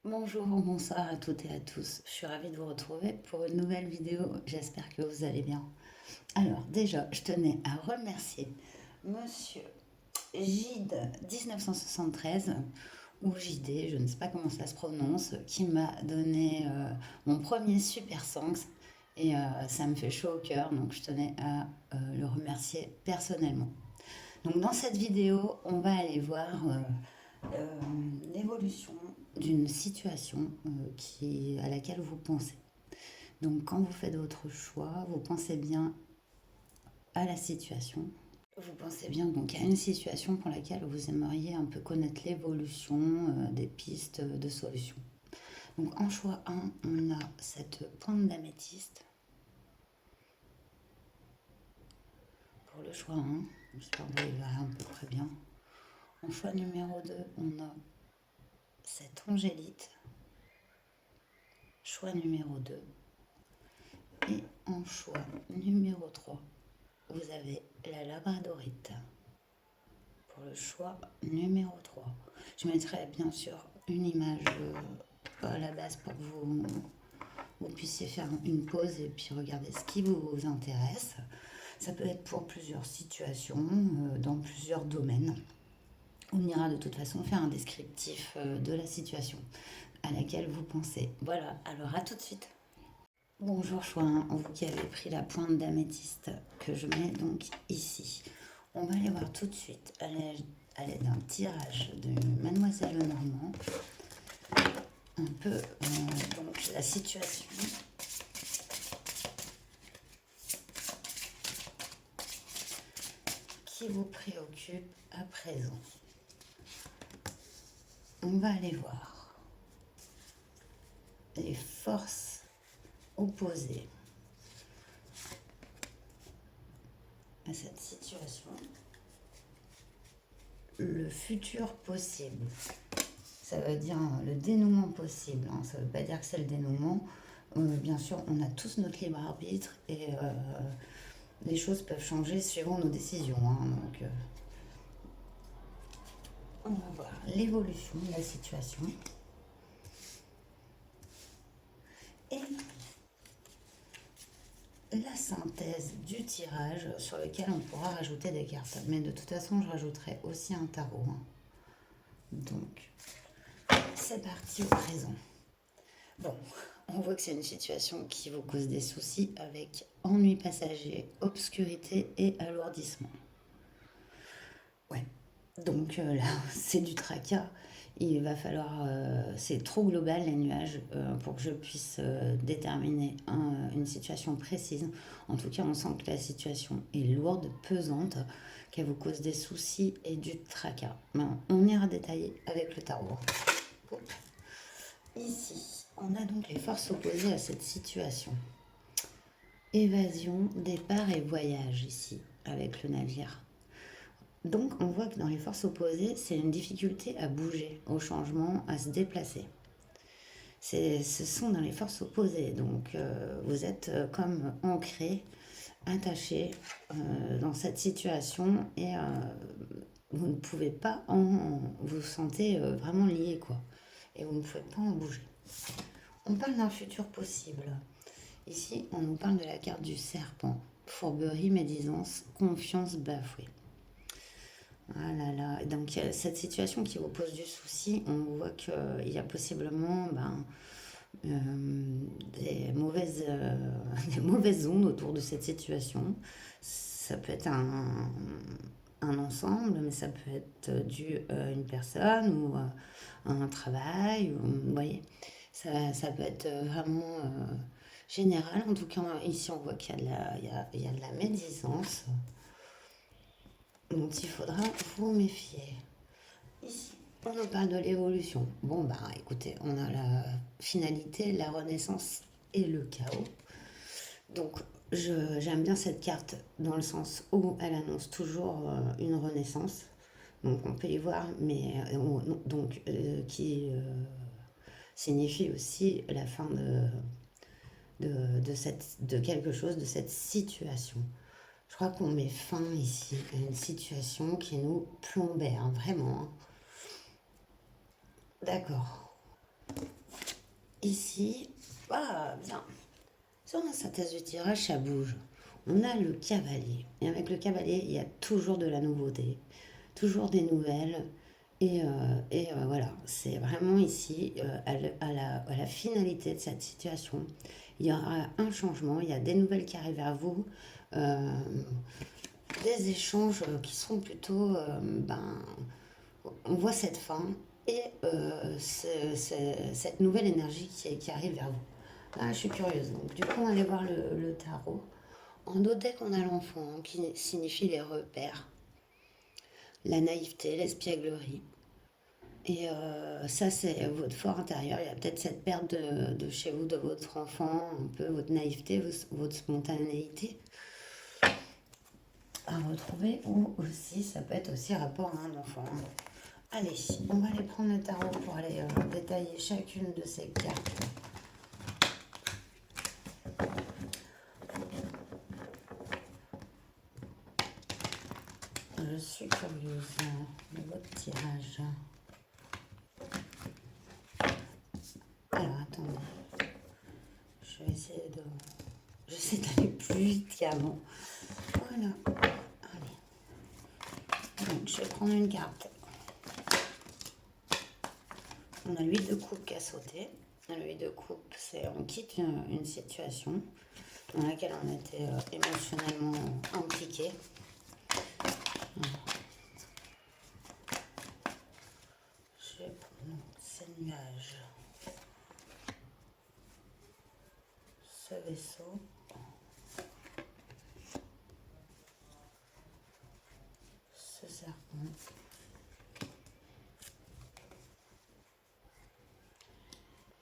Bonjour, bonsoir à toutes et à tous. Je suis ravie de vous retrouver pour une nouvelle vidéo. J'espère que vous allez bien. Alors, déjà, je tenais à remercier Monsieur Gide 1973 ou JD, je ne sais pas comment ça se prononce, qui m'a donné mon premier Super Thanks et ça me fait chaud au cœur, donc je tenais à le remercier personnellement. Donc dans cette vidéo, on va aller voir euh, l'évolution d'une situation à laquelle vous pensez. Donc quand vous faites votre choix, vous pensez bien à la situation. Vous pensez bien donc à une situation pour laquelle vous aimeriez un peu connaître l'évolution des pistes de solutions. Donc en choix 1, on a cette pointe d'améthyste. Pour le choix 1, j'espère que vous les verrez à peu près bien. En choix numéro 2, on a cette angélite. Choix numéro 2. Et en choix numéro 3, vous avez la labradorite. Pour le choix numéro 3. Je mettrai bien sûr une image à la base pour que vous puissiez faire une pause et puis regarder ce qui vous intéresse. Ça peut être pour plusieurs situations, dans plusieurs domaines. On ira de toute façon faire un descriptif de la situation à laquelle vous pensez. Voilà, alors à tout de suite. Bonjour Chouin, vous qui avez pris la pointe d'améthyste que je mets donc ici. On va aller voir tout de suite à l'aide d'un tirage de Mademoiselle Lenormand un peu donc la situation qui vous préoccupe à présent. On va aller voir les forces opposées à cette situation, le futur possible. Ça veut dire le dénouement possible, hein. Ça ne veut pas dire que c'est le dénouement. Bien sûr, on a tous notre libre arbitre et les choses peuvent changer suivant nos décisions, hein. Donc, on va voir l'évolution de la situation. Et la synthèse du tirage sur lequel on pourra rajouter des cartes. Mais de toute façon, je rajouterai aussi un tarot, hein. Donc, c'est parti au présent. Bon, on voit que c'est une situation qui vous cause des soucis avec ennui passager, obscurité et alourdissement. Ouais, donc là, c'est du tracas. Il va falloir, c'est trop global les nuages pour que je puisse déterminer une situation précise. En tout cas, on sent que la situation est lourde, pesante, qu'elle vous cause des soucis et du tracas. Ben, on ira détailler avec le tarot. Hop. Ici, on a donc les forces opposées à cette situation. Évasion, départ et voyage ici, avec le navire. Donc on voit que dans les forces opposées, c'est une difficulté à bouger, au changement, à se déplacer. Ce sont dans les forces opposées, donc vous êtes comme ancré, attaché dans cette situation et vous ne pouvez pas vous vous sentez vraiment lié quoi, et vous ne pouvez pas en bouger. On parle d'un futur possible. Ici, on nous parle de la carte du serpent. Fourberie, médisance, confiance bafouée. Ah là là, donc cette situation qui vous pose du souci, on voit qu'il y a possiblement des des mauvaises ondes autour de cette situation. Ça peut être un ensemble, mais ça peut être dû à une personne ou à un travail. Vous voyez, ça peut être vraiment général. En tout cas, ici, on voit qu'il y a il y a de la médisance dont il faudra vous méfier. Ici, on nous parle de l'évolution. Bon, bah écoutez, on a la finalité, la renaissance et le chaos. Donc, j'aime bien cette carte dans le sens où elle annonce toujours une renaissance. Donc, on peut y voir, mais qui signifie aussi la fin de quelque chose, de cette situation. Je crois qu'on met fin ici à une situation qui nous plombait, hein, vraiment, hein. D'accord. ici, ah, bien. Sur la synthèse du tirage, ça bouge. On a le cavalier. Et avec le cavalier, il y a toujours de la nouveauté, toujours des nouvelles. Voilà, c'est vraiment ici, à la finalité de cette situation. Il y aura un changement, il y a des nouvelles qui arrivent à vous, euh, des échanges qui sont plutôt, on voit cette fin et cette nouvelle énergie qui arrive vers vous. Ah, je suis curieuse. Donc, du coup, on va aller voir le tarot. En haut deck, on a l'enfant, hein, qui signifie les repères, la naïveté, l'espièglerie. Et ça, c'est votre fort intérieur. Il y a peut-être cette perte de chez vous, de votre enfant, un peu votre naïveté, votre spontanéité à retrouver. Ou aussi, ça peut être aussi rapport à un enfant. Allez, on va aller prendre le tarot pour aller détailler chacune de ces cartes. Je suis curieuse de votre tirage. Alors, attendez. Je vais essayer de... J'essaie d'aller plus vite qu'avant. Voilà. Allez. Donc, je vais prendre une carte. On a l'huile de coupe qui a sauté. L'huile de coupe, c'est on quitte une situation dans laquelle on était émotionnellement impliqué. Je vais prendre ces nuages, ce vaisseau. Ce serpent.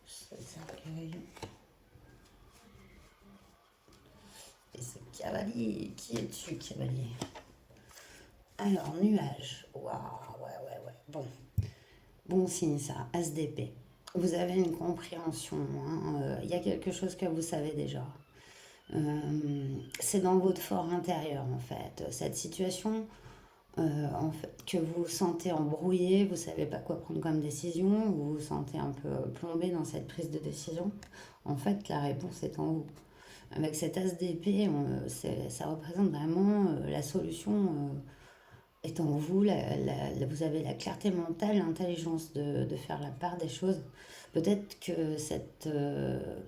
Ce cercueil. Et ce cavalier. Qui es-tu, cavalier? Alors, nuage. Waouh, ouais. Bon. Bon signe, ça. SDP. Vous avez une compréhension. Hein, y a quelque chose que vous savez déjà. C'est dans votre fort intérieur, en fait. Cette situation, en fait, que vous vous sentez embrouillé, vous ne savez pas quoi prendre comme décision, vous vous sentez un peu plombé dans cette prise de décision. En fait, la réponse est en vous. Avec cet as d'épée, ça représente vraiment la solution est en vous. Vous avez la clarté mentale, l'intelligence de faire la part des choses. Peut-être que cette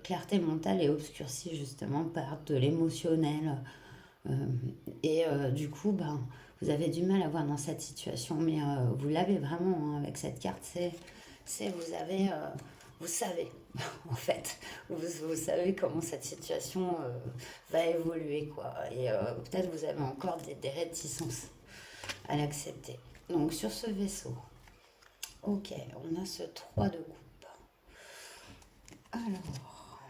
clarté mentale est obscurcie justement par de l'émotionnel. Du coup, ben, vous avez du mal à voir dans cette situation, mais vous l'avez vraiment hein, avec cette carte. Vous avez, vous savez, en fait, vous savez comment cette situation va évoluer, quoi. Et peut-être vous avez encore des réticences à l'accepter. Donc sur ce vaisseau, ok, on a ce 3 de coupe. Alors,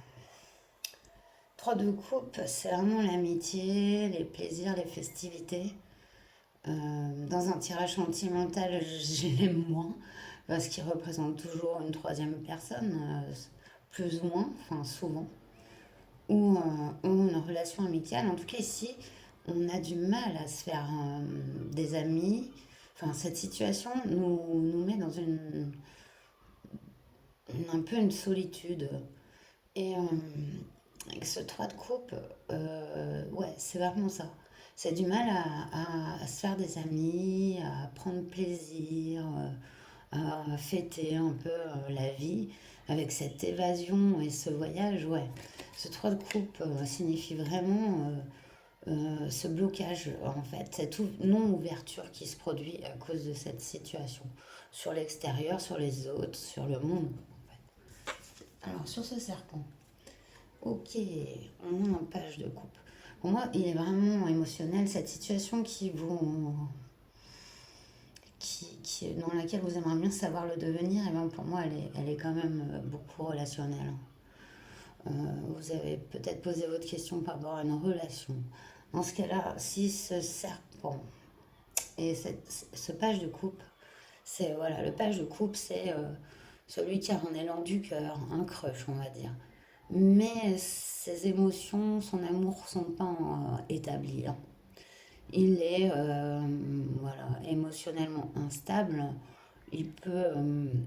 3 de coupe, c'est vraiment l'amitié, les plaisirs, les festivités. Dans un tirage sentimental, je l'aime moins parce qu'il représente toujours une troisième personne, plus ou moins, enfin souvent, ou une relation amicale. En tout cas, ici, on a du mal à se faire des amis. Enfin, cette situation nous met dans un peu une solitude. Et avec ce 3 de coupe, ouais, c'est vraiment ça. C'est du mal à se faire des amis, à prendre plaisir, à fêter un peu la vie. Avec cette évasion et ce voyage, ouais. Ce 3 de coupe signifie vraiment ce blocage, en fait, cette non-ouverture qui se produit à cause de cette situation. Sur l'extérieur, sur les autres, sur le monde, en fait. Alors, sur ce serpent. Ok, on a un page de coupe. Pour moi, il est vraiment émotionnel, cette situation dans laquelle vous aimeriez bien savoir le devenir, et bien pour moi, elle est quand même beaucoup relationnelle. Vous avez peut-être posé votre question par rapport à une relation. Dans ce cas-là, si ce serpent et ce page de coupe, c'est voilà, le page de coupe, c'est celui qui a un élan du cœur, un crush, on va dire. Mais ses émotions, son amour sont pas établis, hein. Il est voilà, émotionnellement instable. Il peut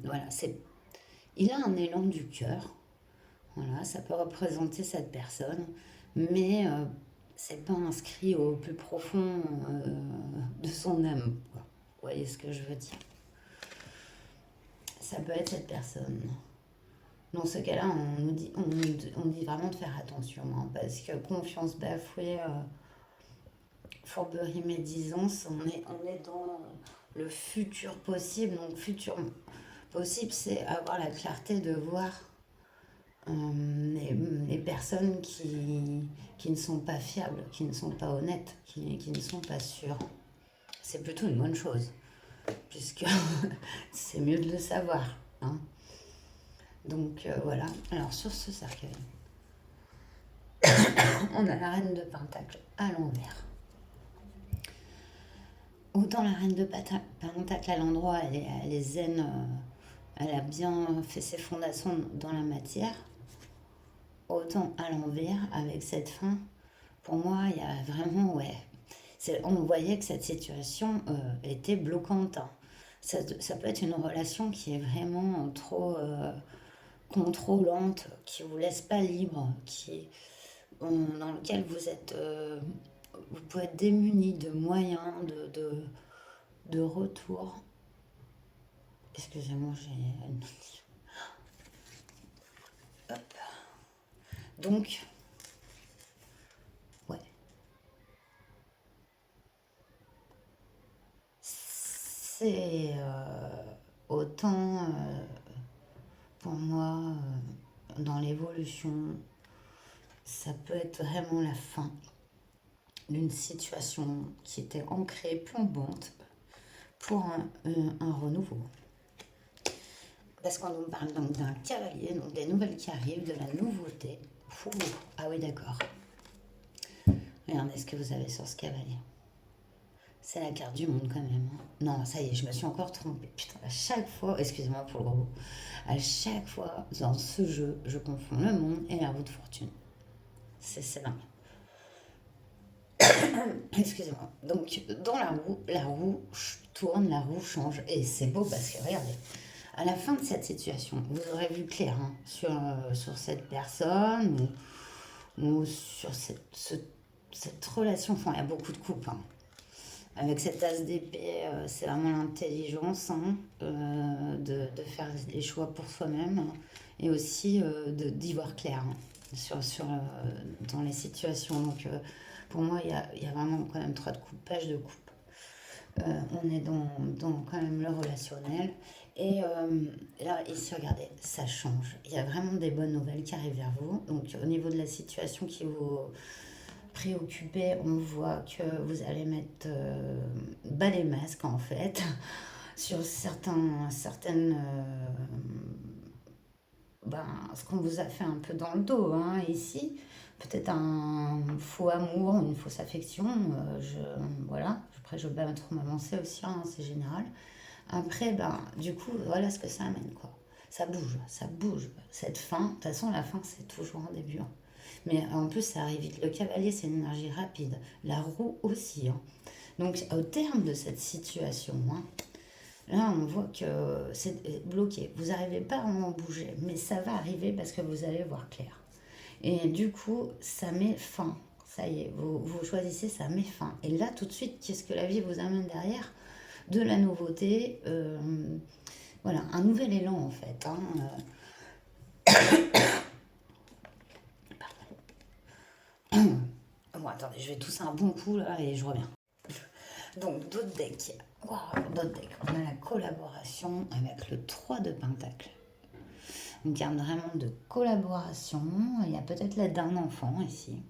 voilà, il a un élan du cœur, Voilà, ça peut représenter cette personne, mais c'est pas inscrit au plus profond de son âme, quoi. Vous voyez ce que je veux dire? Ça peut être cette personne. Dans ce cas-là, on dit vraiment de faire attention, hein, parce que confiance bafouée, fourberie, médisance, on est dans le futur possible. Donc, futur possible, c'est avoir la clarté de voir les personnes qui ne sont pas fiables, qui ne sont pas honnêtes, qui ne sont pas sûres. C'est plutôt une bonne chose, puisque c'est mieux de le savoir, hein. Donc voilà. Alors sur ce cercueil, on a la reine de Pentacle à l'envers. Autant la reine de Pentacle à l'endroit, elle est zen, elle a bien fait ses fondations dans la matière. Autant à l'envers, avec cette fin, pour moi, il y a vraiment, ouais. On voyait que cette situation était bloquante, hein. Ça peut être une relation qui est vraiment trop contrôlante, qui vous laisse pas libre, dans lequel vous pouvez être démuni de moyens, de retour. Excusez-moi, j'ai une... Hop. Donc, ouais, c'est autant pour moi dans l'évolution, ça peut être vraiment la fin d'une situation qui était ancrée, plombante, pour un renouveau. Parce qu'on nous parle donc d'un cavalier, donc des nouvelles qui arrivent, de la nouveauté. Ouh, ah oui, d'accord. Regardez ce que vous avez sur ce cavalier. C'est la carte du monde quand même, hein. Non, ça y est, je me suis encore trompée. Putain, à chaque fois, excusez-moi pour le gros mot, à chaque fois dans ce jeu, je confonds le monde et la roue de fortune. C'est dingue. Excusez-moi. Donc, dans la roue tourne, la roue change. Et c'est beau parce que, regardez, à la fin de cette situation, vous aurez vu clair, hein, sur cette personne ou sur cette relation. Enfin, il y a beaucoup de couples, hein. Avec cette as d'épée, c'est vraiment l'intelligence, hein, de faire les choix pour soi-même, hein, et aussi d'y voir clair, hein, dans les situations. Donc, pour moi, il y a vraiment quand même trois de coupage de coupe. On est dans quand même le relationnel. Et là, ici, regardez, ça change. Il y a vraiment des bonnes nouvelles qui arrivent vers vous. Donc, au niveau de la situation qui vous préoccupez, on voit que vous allez mettre bas les masques, en fait, sur certaines... ce qu'on vous a fait un peu dans le dos, hein, ici. Peut-être un faux amour, une fausse affection. Voilà. Après, je ne veux pas trop m'avancer aussi, hein, c'est général. Après, du coup, voilà ce que ça amène, quoi. Ça bouge, ça bouge. Cette fin, de toute façon, la fin, c'est toujours un début, hein. Mais en plus, ça arrive vite. Le cavalier, c'est une énergie rapide. La roue aussi, hein. Donc, au terme de cette situation, hein, là, on voit que c'est bloqué. Vous n'arrivez pas à en bouger, mais ça va arriver parce que vous allez voir clair. Et du coup, ça met fin. Ça y est, vous choisissez, ça met fin. Et là, tout de suite, qu'est-ce que la vie vous amène derrière? De la nouveauté, voilà, un nouvel élan en fait, hein. Bon, attendez, je vais tousser un bon coup là et je reviens. Donc, d'autres decks. Wow, d'autres decks. On a la collaboration avec le 3 de Pentacle. Une carte vraiment de collaboration. Il y a peut-être l'aide d'un enfant ici.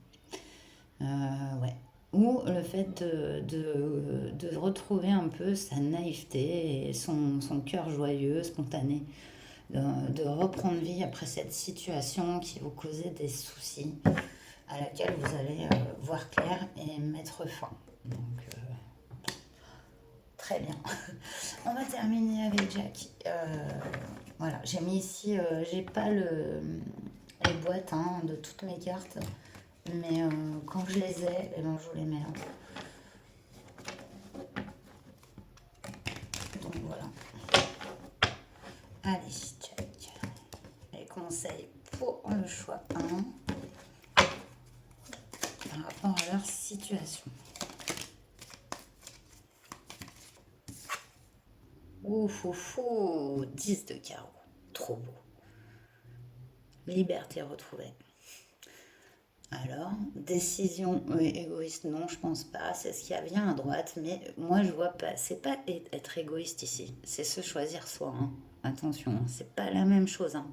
Ouais. Ou le fait de retrouver un peu sa naïveté et son cœur joyeux, spontané. De reprendre vie après cette situation qui vous causait des soucis, à laquelle vous allez voir clair et mettre fin. Donc, très bien. On va terminer avec Jack. Voilà, j'ai mis ici, j'ai pas les boîtes, hein, de toutes mes cartes, mais quand je les ai, je vous les mets, hein. Donc voilà. Allez, Jack. Les conseils pour le choix 1 par rapport à leur situation. Ouf, ouf, ouf, 10 de carreau. Trop beau. Liberté retrouvée. Alors, décision égoïste, non, je pense pas. C'est ce qui a bien à droite, mais moi je vois pas. C'est pas être égoïste ici, c'est se choisir soi. Hein. Attention, hein, c'est pas la même chose. Hein.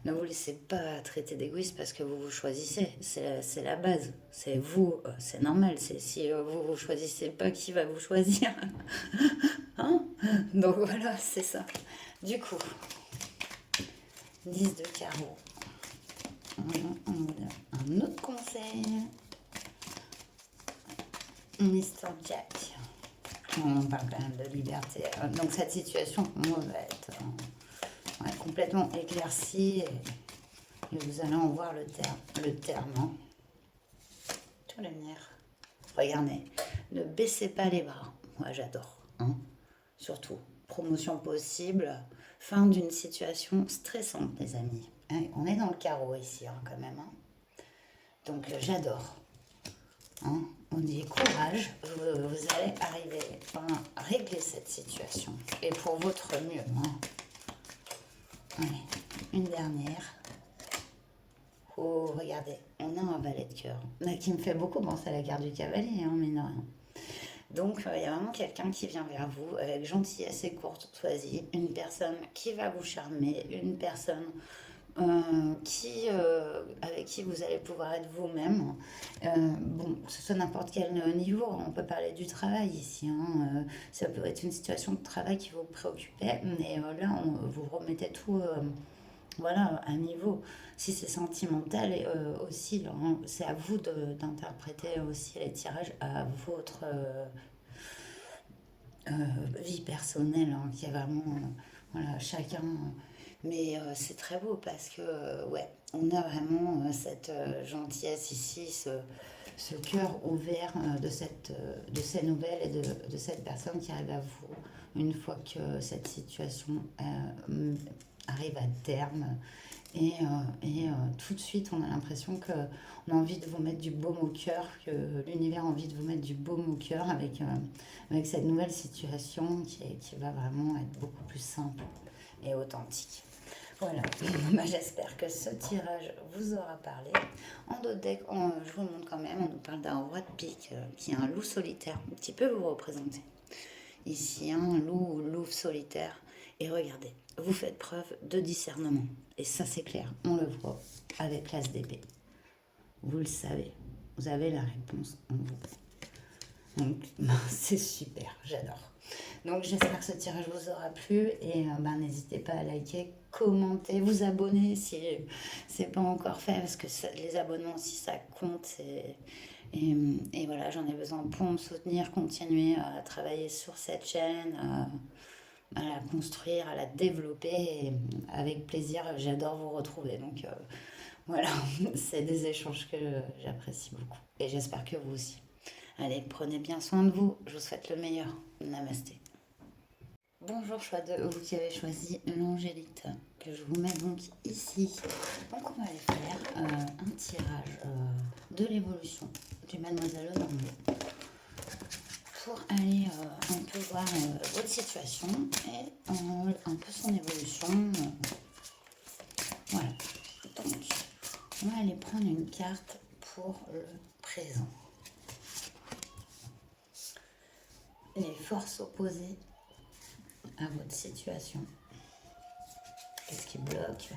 Ne vous laissez pas traiter d'égoïste parce que vous vous choisissez. C'est la base. C'est vous, c'est normal. C'est si vous vous choisissez pas, qui va vous choisir. Hein. Donc voilà, c'est ça. Du coup, 10 de carreau. Un autre conseil. Mr. Jack. On parle quand même de liberté. Donc cette situation, moi, va être complètement éclaircie et vous allez en voir le terme. Hein. Tout l'avenir. Regardez, ne baissez pas les bras. Moi, j'adore. Hein. Surtout, promotion possible, fin d'une situation stressante, les amis. Hein, on est dans le carreau ici, hein, quand même. Hein. Donc, j'adore. Hein, on dit courage, vous allez arriver à régler cette situation. Et pour votre mieux. Hein. Allez, une dernière. Oh, regardez, on a un valet de cœur. Qui me fait beaucoup penser à la carte du cavalier, hein, mine de rien. Donc, il y a vraiment quelqu'un qui vient vers vous avec gentillesse et courtoisie. Une personne qui va vous charmer. Une personne avec qui vous allez pouvoir être vous-même. Bon, que ce soit n'importe quel niveau, on peut parler du travail ici. Hein, ça peut être une situation de travail qui vous préoccupait, mais là, vous remettez tout voilà, à niveau. Si c'est sentimental, aussi, là, hein, c'est à vous d'interpréter aussi les tirages à votre vie personnelle, hein, qui est vraiment, voilà, chacun. Mais c'est très beau parce que, ouais, on a vraiment cette gentillesse ici, ce cœur ouvert de ces nouvelles et de cette personne qui arrive à vous une fois que cette situation arrive à terme. Et tout de suite, on a l'impression qu'on a envie de vous mettre du baume au cœur, que l'univers a envie de vous mettre du baume au cœur avec cette nouvelle situation qui va vraiment être beaucoup plus simple et authentique. Voilà, bah, j'espère que ce tirage vous aura parlé. En d'autres decks, je vous montre quand même, on nous parle d'un roi de pique qui est un loup solitaire, un petit peu vous représenter. Ici, un loup solitaire. Et regardez, vous faites preuve de discernement. Et ça, c'est clair, on le voit avec l'as d'épée. Vous le savez, vous avez la réponse en vous. Donc, c'est super, j'adore. Donc, j'espère que ce tirage vous aura plu. Et n'hésitez pas à liker, commenter, vous abonner si c'est pas encore fait. Parce que les abonnements aussi, ça compte. Et voilà, j'en ai besoin pour me soutenir, continuer à travailler sur cette chaîne, à la construire, à la développer. Et avec plaisir, j'adore vous retrouver. Donc voilà, c'est des échanges que j'apprécie beaucoup. Et j'espère que vous aussi. Allez, prenez bien soin de vous. Je vous souhaite le meilleur. Namasté. Bonjour, choix de vous qui avez choisi l'angélite que je vous mets donc ici. Donc on va aller faire un tirage de l'évolution du Mademoiselle Normand pour aller un peu voir votre situation et un peu son évolution. Voilà. Donc on va aller prendre une carte pour le présent. Les forces opposées à votre situation. Qu'est-ce qui bloque?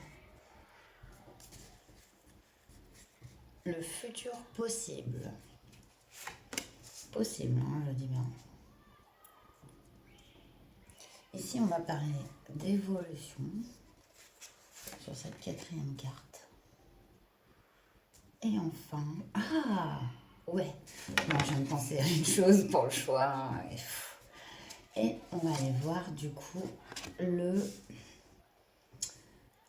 Le futur possible. Possible, hein, je dis bien. Ici, on va parler d'évolution sur cette quatrième carte. Et enfin... Ah ouais, moi je viens de penser à une chose pour le choix. Et on va aller voir du coup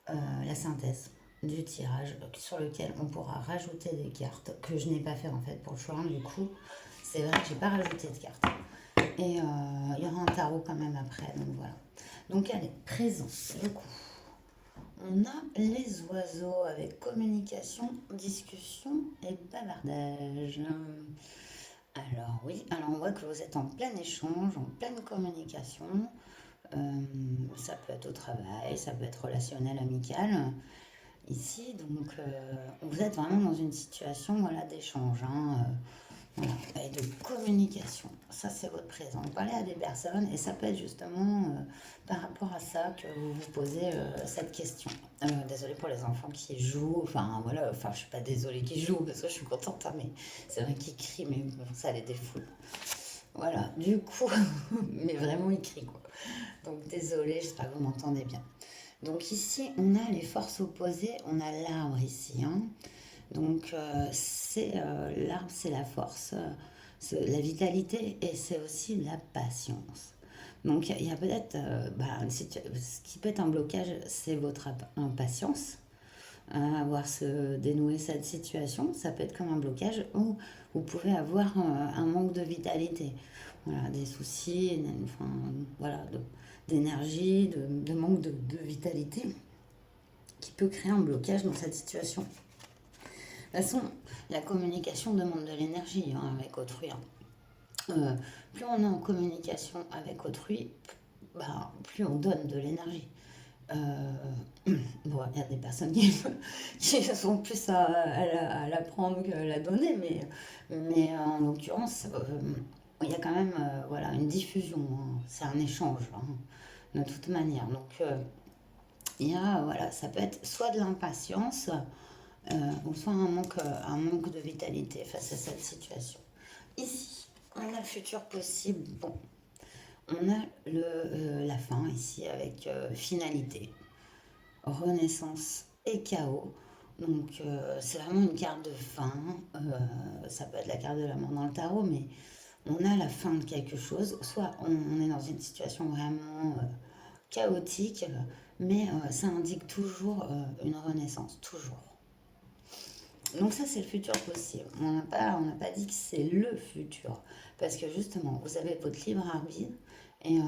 la synthèse du tirage sur lequel on pourra rajouter des cartes que je n'ai pas fait en fait pour le choix. Du coup, c'est vrai que j'ai pas rajouté de cartes. Et il y aura un tarot quand même après, donc voilà. Donc allez, présent, du coup, On a les oiseaux avec communication, discussion et bavardage. Alors oui, alors on voit que vous êtes en plein échange, en pleine communication. Ça peut être au travail, ça peut être relationnel, amical. Ici, donc, vous êtes vraiment dans une situation voilà, d'échange, hein, voilà, et de communication. Ça, c'est votre présent. Vous parlez à des personnes et ça peut être justement par rapport à ça que vous vous posez cette question. Désolée pour les enfants qui jouent. Enfin, voilà, enfin, je suis pas désolée qu'ils jouent parce que je suis contente, hein, mais c'est vrai qu'ils crient, mais bon, ça les défoule. Voilà, du coup, mais vraiment, ils crient, quoi. Donc, désolée, j'espère que vous m'entendez bien. Donc ici, on a les forces opposées, on a l'arbre ici, hein. Donc l'arbre, c'est la force, c'est la vitalité et c'est aussi la patience. Donc il y a peut-être, ce qui peut être un blocage, c'est votre impatience à avoir se dénouer cette situation. Ça peut être comme un blocage ou vous pouvez avoir un manque de vitalité. Voilà, des soucis, enfin, voilà, d'énergie, de manque de vitalité qui peut créer un blocage dans cette situation. De toute façon, la communication demande de l'énergie hein, avec autrui. Hein. Plus on est en communication avec autrui, bah, plus on donne de l'énergie. Euh, bon, il y a des personnes qui sont plus à la prendre qu'à la donner, mais en l'occurrence, il y a quand même voilà, une diffusion. Hein. C'est un échange, hein, de toute manière. Donc, il y a, voilà, ça peut être soit de l'impatience, ou soit un manque de vitalité face à cette situation. Ici, on a le futur possible. Bon, on a la fin ici avec finalité, renaissance et chaos. Donc, c'est vraiment une carte de fin. Ça peut être la carte de la mort dans le tarot, mais on a la fin de quelque chose. Soit on est dans une situation vraiment chaotique, mais ça indique toujours une renaissance, toujours. Donc ça, c'est le futur possible. On n'a pas dit que c'est le futur. Parce que justement, vous avez votre libre arbitre. Et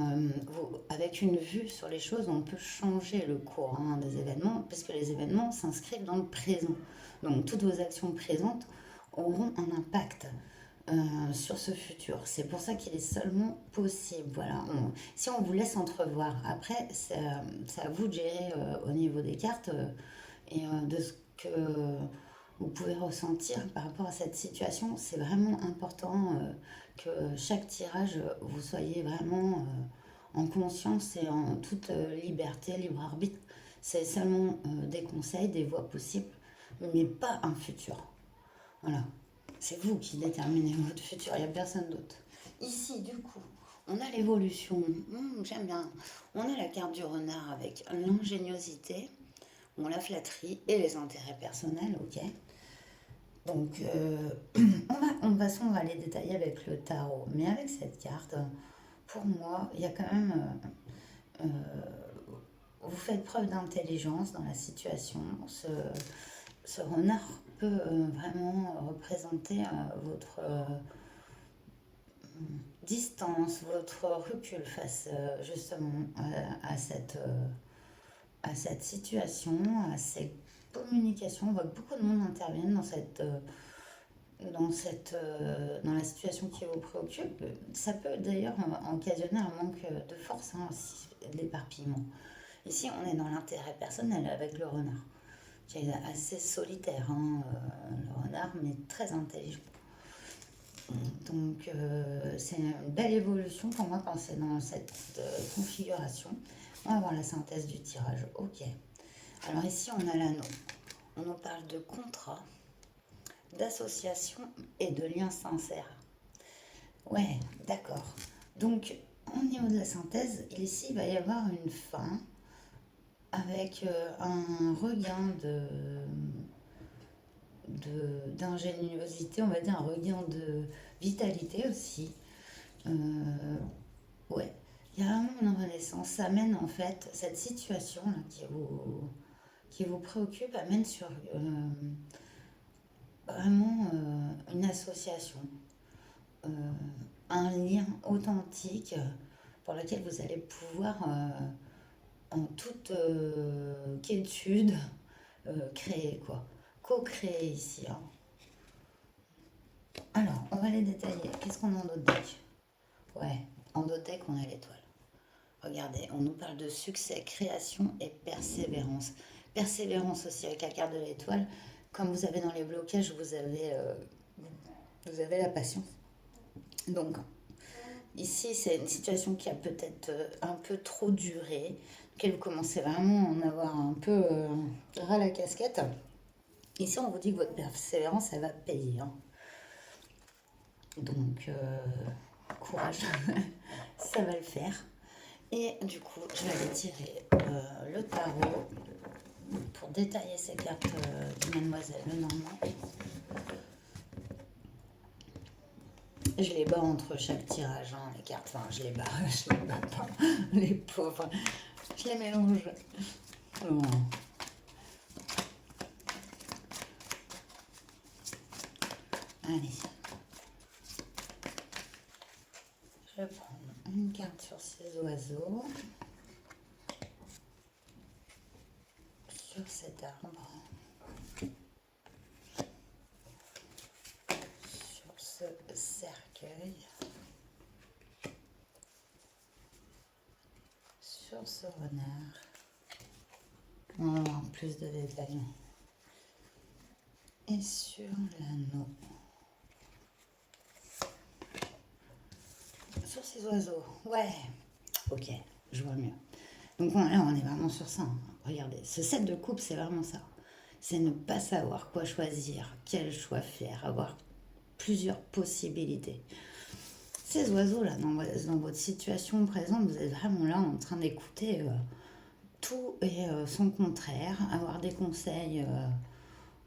avec une vue sur les choses, on peut changer le cours hein, des événements. Parce que les événements s'inscrivent dans le présent. Donc toutes vos actions présentes auront un impact sur ce futur. C'est pour ça qu'il est seulement possible. Voilà. Si on vous laisse entrevoir, après, c'est à vous de gérer au niveau des cartes et de ce que vous pouvez ressentir par rapport à cette situation. C'est vraiment important que chaque tirage, vous soyez vraiment en conscience et en toute liberté, libre arbitre. C'est seulement des conseils, des voies possibles, mais pas un futur. Voilà. C'est vous qui déterminez votre futur, il n'y a personne d'autre. Ici, du coup, on a l'évolution. J'aime bien. On a la carte du renard avec l'ingéniosité, la flatterie et les intérêts personnels, ok. Donc, de toute façon, on va les détailler avec le tarot. Mais avec cette carte, pour moi, il y a quand même. Vous faites preuve d'intelligence dans la situation. Ce renard peut vraiment représenter votre distance, votre recul face justement à cette situation, à ces communications. On voit que beaucoup de monde interviennent dans la situation qui vous préoccupe. Ça peut d'ailleurs occasionner un manque de force, hein, aussi, d'éparpillement. Ici, on est dans l'intérêt personnel avec le renard, qui est assez solitaire, hein, le renard, mais très intelligent. Donc, c'est une belle évolution pour moi quand c'est dans cette configuration. On va voir la synthèse du tirage. Ok. Alors ici, on a l'anneau. On nous parle de contrat, d'association et de liens sincères. Ouais, d'accord. Donc, au niveau de la synthèse, ici, il va y avoir une fin avec un regain d'ingéniosité, on va dire un regain de vitalité aussi. Euh, ouais, il y a vraiment une renaissance. Ça amène en fait cette situation là, qui vous préoccupe, amène sur vraiment une association, euh, un lien authentique pour lequel vous allez pouvoir en toute quiétude, créer quoi. Co-créer ici, hein. Alors, on va les détailler. Qu'est-ce qu'on a en d'autres deck? Ouais, en d'autres deck, on a l'étoile. Regardez, on nous parle de succès, création et persévérance. Persévérance aussi avec la carte de l'étoile. Comme vous avez dans les blocages, vous avez la patience. Donc, ici, c'est une situation qui a peut-être un peu trop duré, qu'elle vous commencez vraiment à en avoir un peu ras la casquette. Ici, on vous dit que votre persévérance, elle va payer, hein. Donc, courage, ça va le faire. Et du coup, je vais aller tirer le tarot pour détailler ces cartes de Mademoiselle Lenormand. Je les bats entre chaque tirage, hein, les cartes. Enfin, je les bats, je les bats pas. Les pauvres. Je les mélange. Bon. Allez. Je vais prendre une carte sur ces oiseaux. Sur cet arbre. Sur ce cercueil. Sur ce renard. On va avoir plus de détails. Et sur l'anneau. Sur ces oiseaux. Ouais. Ok, je vois mieux. Donc là, on est vraiment sur ça, hein. Regardez, ce set de coupe, c'est vraiment ça. C'est ne pas savoir quoi choisir, quel choix faire, avoir plusieurs possibilités. Ces oiseaux-là, dans votre situation présente, vous êtes vraiment là en train d'écouter tout et son contraire, avoir des conseils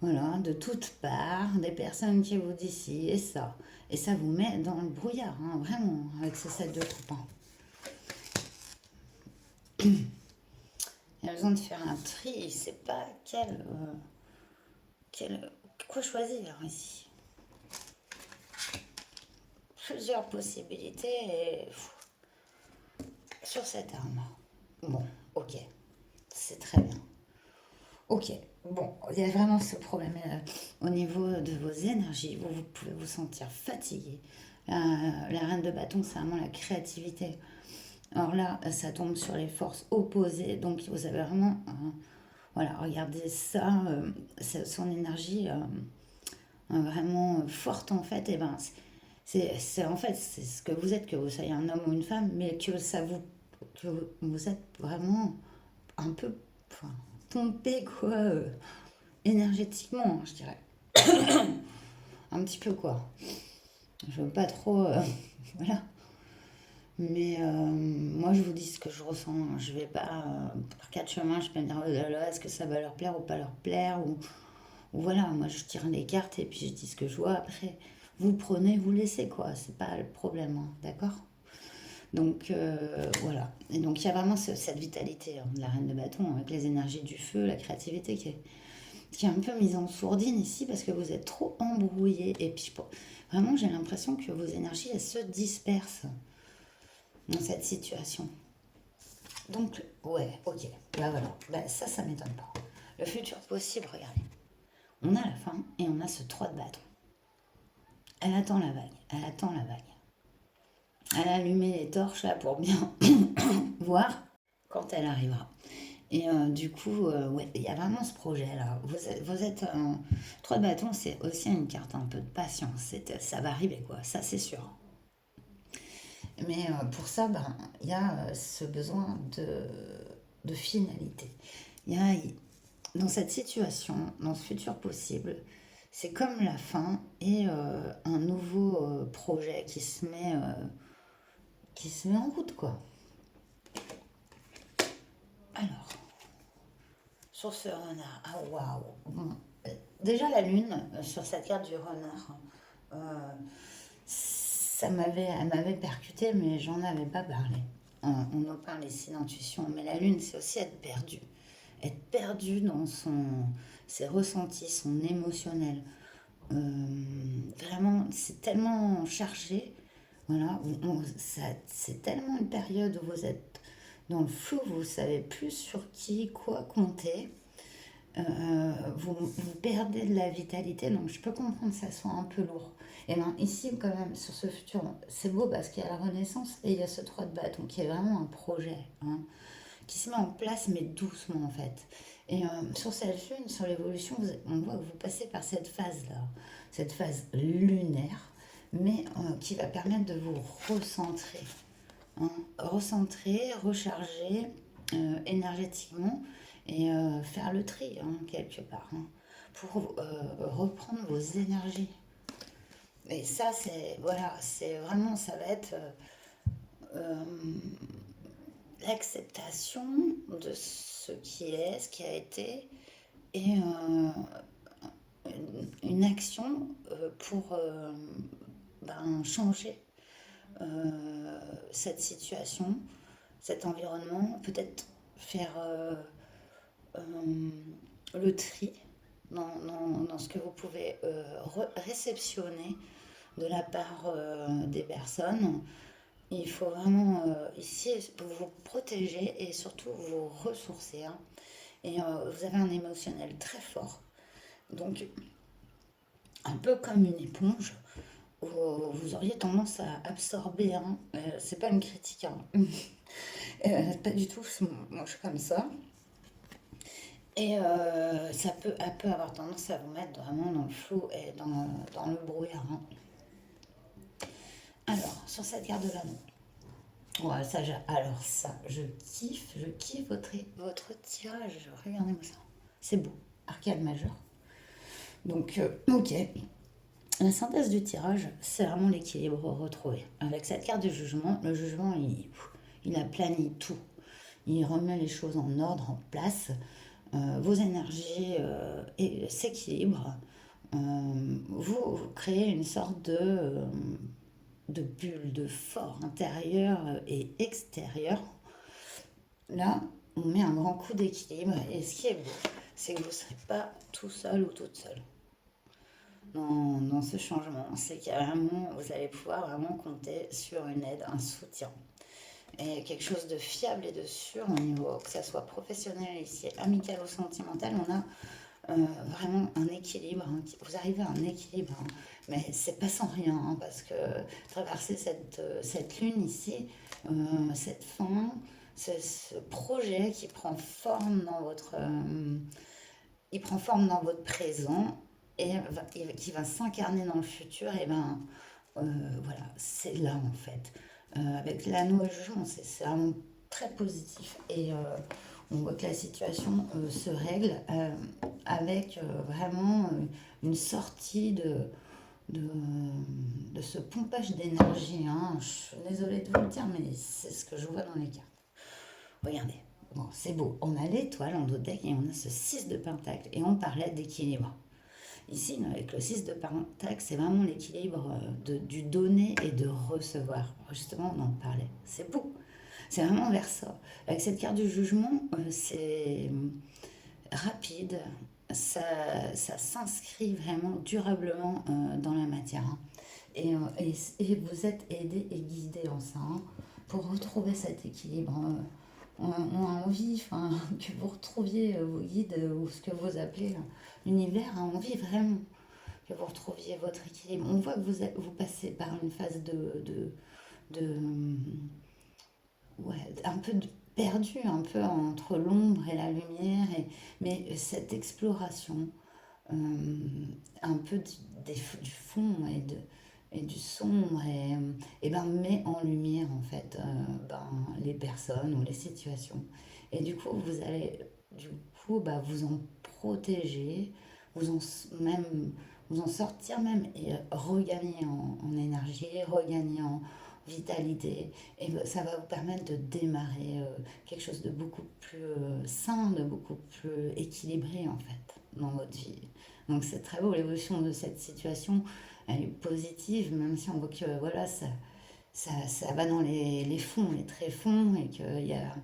voilà, de toutes parts, des personnes qui vous disent ci et ça. Et ça vous met dans le brouillard, hein, vraiment, avec ce set de coupe, hein. Il y a besoin de faire un tri, il ne sait pas quoi choisir ici. Plusieurs possibilités et, sur cette arme. Bon, ok, c'est très bien. Ok, bon, il y a vraiment ce problème au niveau de vos énergies. Vous pouvez vous sentir fatigué. La reine de bâton, c'est vraiment la créativité. Alors là, ça tombe sur les forces opposées. Donc, vous avez vraiment... voilà, regardez ça, son énergie vraiment forte en fait. Et ben, en fait, c'est ce que vous êtes, que vous soyez un homme ou une femme, mais que vous êtes vraiment un peu enfin, pompé, quoi, énergétiquement, hein, je dirais. Un petit peu, quoi. Je veux pas trop... voilà. Mais moi, je vous dis ce que je ressens, hein. Je vais pas, par quatre chemins, je vais me dire, oh là là, est-ce que ça va leur plaire ou pas leur plaire ou voilà, moi, je tire les cartes et puis je dis ce que je vois. Après, vous prenez, vous laissez, quoi. C'est pas le problème, hein, d'accord? Donc, voilà. Et donc, il y a vraiment cette vitalité, hein, de la reine de bâton, avec les énergies du feu, la créativité qui est un peu mise en sourdine ici parce que vous êtes trop embrouillé. Et puis, vraiment, j'ai l'impression que vos énergies, elles se dispersent dans cette situation. Donc, ouais, ok. Bah voilà. Bah, ça m'étonne pas. Le futur possible, regardez. On a la fin et on a ce 3 de bâton. Elle attend la vague. Elle attend la vague. Elle a allumé les torches là pour bien voir quand elle arrivera. Et du coup, ouais, il y a vraiment ce projet-là. Vous êtes 3 de bâton, c'est aussi une carte un peu de patience. Ça va arriver, quoi. Ça, c'est sûr. Mais pour ça, ben, il y a ce besoin de finalité. Il y a, dans cette situation, dans ce futur possible, c'est comme la fin et un nouveau projet qui se met en route, quoi. Alors, sur ce renard, ah waouh! Bon, déjà la lune, sur cette carte du renard, euh, elle m'avait percuté, mais j'en avais pas parlé. On en parle ici d'intuition, mais la lune, c'est aussi être perdu. Être perdu dans ses ressentis, son émotionnel. Vraiment, c'est tellement chargé. Voilà, c'est tellement une période où vous êtes dans le flou, vous savez plus sur qui, quoi compter. Vous perdez de la vitalité, donc je peux comprendre que ça soit un peu lourd. Et bien ici, quand même, sur ce futur, c'est beau parce qu'il y a la Renaissance et il y a ce 3 de bâton qui est vraiment un projet, hein, qui se met en place, mais doucement en fait. Et sur cette lune, sur l'évolution, on voit que vous passez par cette phase-là, cette phase lunaire, mais qui va permettre de vous recentrer, hein, recentrer, recharger énergétiquement et faire le tri, hein, quelque part, hein, pour reprendre vos énergies. Et ça, c'est voilà, c'est vraiment, ça va être euh, l'acceptation de ce qui est, ce qui a été, et une action pour ben, changer cette situation, cet environnement, peut-être faire le tri dans ce que vous pouvez réceptionner de la part des personnes. Il faut vraiment ici vous protéger et surtout vous ressourcer, hein. Et vous avez un émotionnel très fort. Donc, un peu comme une éponge, vous auriez tendance à absorber, hein. C'est pas une critique, hein. Pas du tout, moi je suis comme ça. Et elle peut avoir tendance à vous mettre vraiment dans le flou et dans le brouillard, hein. Alors, sur cette carte de l'anneau. Ouais, ça, alors ça, je kiffe votre tirage. Regardez-moi ça. C'est beau. Arcade majeur. Donc, ok. La synthèse du tirage, c'est vraiment l'équilibre retrouvé. Avec cette carte du jugement, le jugement, il aplanit tout. Il remet les choses en ordre, en place. Vos énergies s'équilibrent. Vous créez une sorte de bulle, de fort intérieur et extérieur. Là, on met un grand coup d'équilibre. Et ce qui est beau, c'est que vous ne serez pas tout seul ou toute seule dans ce changement. C'est carrément, vous allez pouvoir vraiment compter sur une aide, un soutien. Et quelque chose de fiable et de sûr au niveau, que ça soit professionnel ici, amical ou sentimental, on a vraiment un équilibre, hein. Vous arrivez à un équilibre, hein. Mais c'est pas sans rien, hein, parce que traverser cette lune ici, cette fin, ce projet qui prend forme dans il prend forme dans votre présent et qui va s'incarner dans le futur, et ben voilà, c'est là en fait. Avec l'anneau à jugement, c'est vraiment très positif et on voit que la situation se règle avec vraiment une sortie de, de ce pompage d'énergie, hein. Je suis désolée de vous le dire, mais c'est ce que je vois dans les cartes. Regardez, bon, c'est beau. On a l'étoile en dos de deck et on a ce 6 de pentacle et on parlait d'équilibre. Ici, avec le 6 de pentacle, c'est vraiment l'équilibre du donner et de recevoir. Justement, on en parlait. C'est beau. C'est vraiment vers ça. Avec cette carte du jugement, c'est rapide. Ça s'inscrit vraiment durablement dans la matière, hein. Et vous êtes aidé et guidé en ça, hein, pour retrouver cet équilibre. On a envie, enfin, que vous retrouviez vos guides ou ce que vous appelez l'univers, a envie vraiment que vous retrouviez votre équilibre. On voit que vous passez par une phase de ouais, un peu perdu, un peu entre l'ombre et la lumière, mais cette exploration, un peu du fond et du sombre, et ben met en lumière en fait ben, les personnes ou les situations. Et du coup, vous allez du coup bah, vous en protéger, vous en, même, vous en sortir même et regagner en énergie, regagner en vitalité. Et ça va vous permettre de démarrer quelque chose de beaucoup plus sain, de beaucoup plus équilibré en fait dans votre vie. Donc c'est très beau, l'évolution de cette situation, elle est positive, même si on voit que voilà, ça va dans les fonds, les tréfonds, et qu'il y a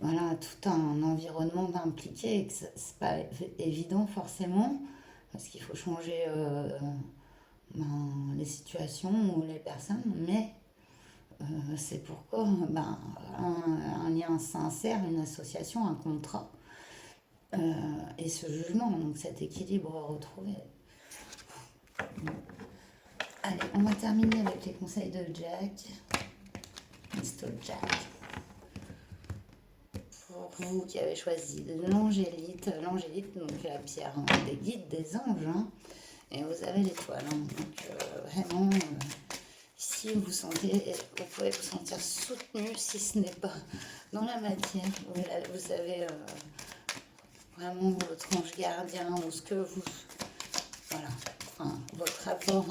voilà, tout un environnement impliqué, et que c'est pas évident forcément, parce qu'il faut changer ben, les situations ou les personnes, mais c'est pourquoi ben, un lien sincère, une association, un contrat et ce jugement, donc cet équilibre retrouvé. Allez, on va terminer avec les conseils de Jack. Mr. Jack. Pour vous qui avez choisi l'angélite, donc la pierre des guides, des anges, hein, et vous avez l'étoile. Hein, donc vraiment, si vous sentez, vous pouvez vous sentir soutenu, si ce n'est pas dans la matière. Vous avez vraiment votre ange gardien ou ce que vous, voilà, enfin, votre rapport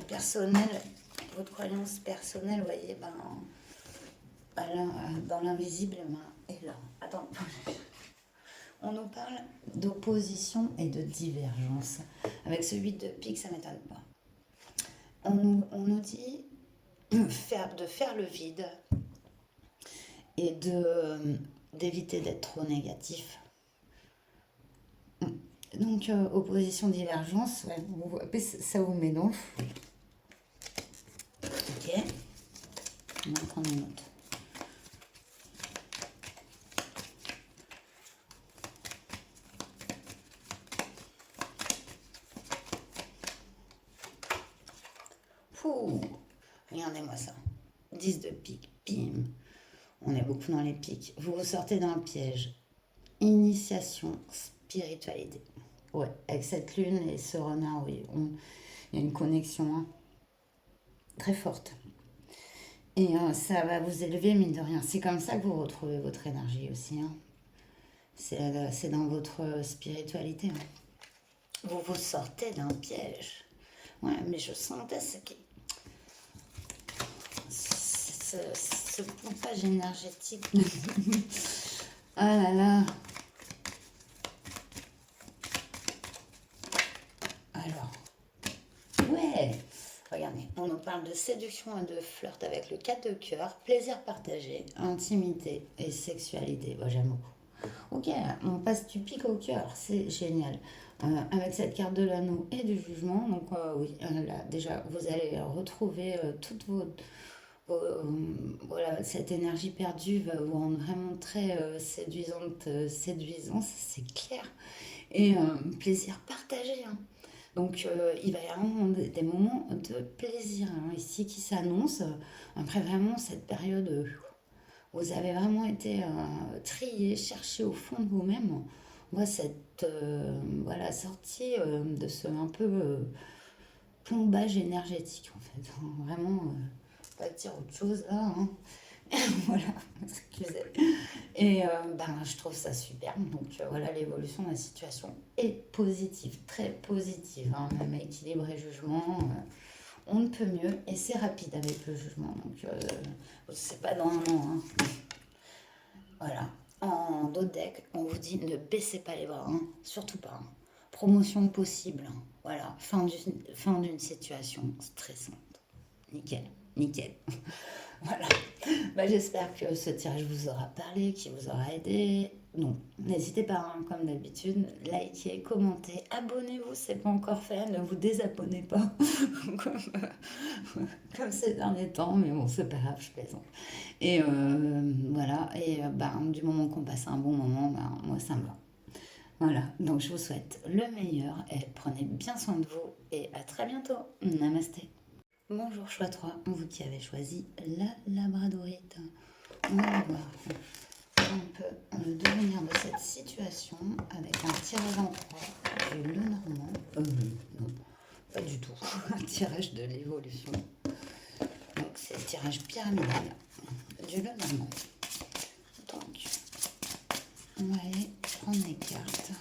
personnel, votre croyance personnelle, vous voyez, ben, dans l'invisible, et là, attends, on nous parle d'opposition et de divergence. Avec ce 8 de pique, ça ne m'étonne pas. On nous dit de faire le vide et d'éviter d'être trop négatif. Donc, opposition, divergence, ouais, ça vous met dans le flou. Ok, on va prendre une note. Pouh, regardez-moi ça. 10 de pique, bim. On est beaucoup dans les piques. Vous ressortez d'un piège. Initiation, spiritualité. Ouais, avec cette lune et ce renard, oui, il y a une connexion hein, très forte. Et ça va vous élever, mine de rien. C'est comme ça que vous retrouvez votre énergie aussi. Hein. C'est dans votre spiritualité. Hein. Vous sortez d'un piège. Ouais, mais je sentais ce pompage énergétique. Ah là là. Alors, ouais. Regardez, on nous parle de séduction et de flirt avec le 4 de cœur, plaisir partagé, intimité et sexualité. Moi, j'aime beaucoup. Ok, on passe du pic au cœur, c'est génial. Avec cette carte de l'anneau et du jugement, donc oui, là, déjà, vous allez retrouver toutes voilà, cette énergie perdue va vous rendre vraiment très séduisante, c'est clair. Et plaisir partagé, hein. Donc, il va y avoir des moments de plaisir hein, ici qui s'annoncent. Après, vraiment, cette période où vous avez vraiment été trié, cherché au fond de vous-même. On voit cette voilà, sortie de ce un peu plombage énergétique, en fait. Vraiment, pas dire autre chose là. Hein. Voilà, excusez. Et ben, je trouve ça super. Donc voilà, l'évolution de la situation est positive, très positive. Hein, même équilibre et jugement, on ne peut mieux. Et c'est rapide avec le jugement. Donc c'est pas dans un an. Hein. Voilà. En d'autres decks, on vous dit ne baissez pas les bras, hein, surtout pas. Hein. Promotion possible. Hein. Voilà, fin d'une situation stressante. Nickel, nickel. Voilà. Bah, j'espère que ce tirage vous aura parlé, qu'il vous aura aidé. Donc, n'hésitez pas, hein, comme d'habitude, likez, commentez, abonnez-vous, c'est pas encore fait, ne vous désabonnez pas, comme ces derniers temps, mais bon, c'est pas grave, je plaisante. Et voilà, et bah, du moment qu'on passe un bon moment, bah, moi ça me va. Voilà, donc je vous souhaite le meilleur et prenez bien soin de vous et à très bientôt. Namasté. Bonjour choix 3, vous qui avez choisi la labradorite. On va voir un peu le devenir de cette situation avec un tirage en croix du Lenormand. Non, pas du tout. Un tirage de l'évolution. Donc c'est le tirage pyramidal du Lenormand. Donc, on va aller prendre les cartes.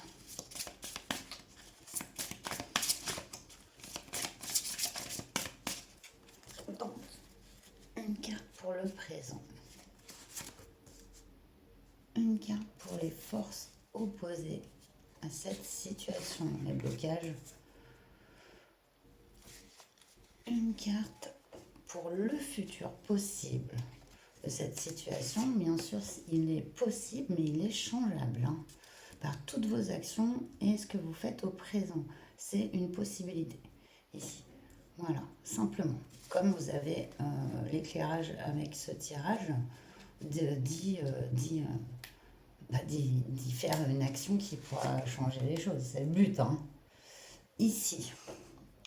Donc, une carte pour le présent. Une carte pour les forces opposées à cette situation, les blocages. Une carte pour le futur possible de cette situation. Bien sûr, il est possible, mais il est changeable hein, par toutes vos actions et ce que vous faites au présent. C'est une possibilité. Ici, Voilà, simplement. Comme vous avez l'éclairage avec ce tirage, d'y faire une action qui pourra changer les choses. C'est le but, hein. Ici,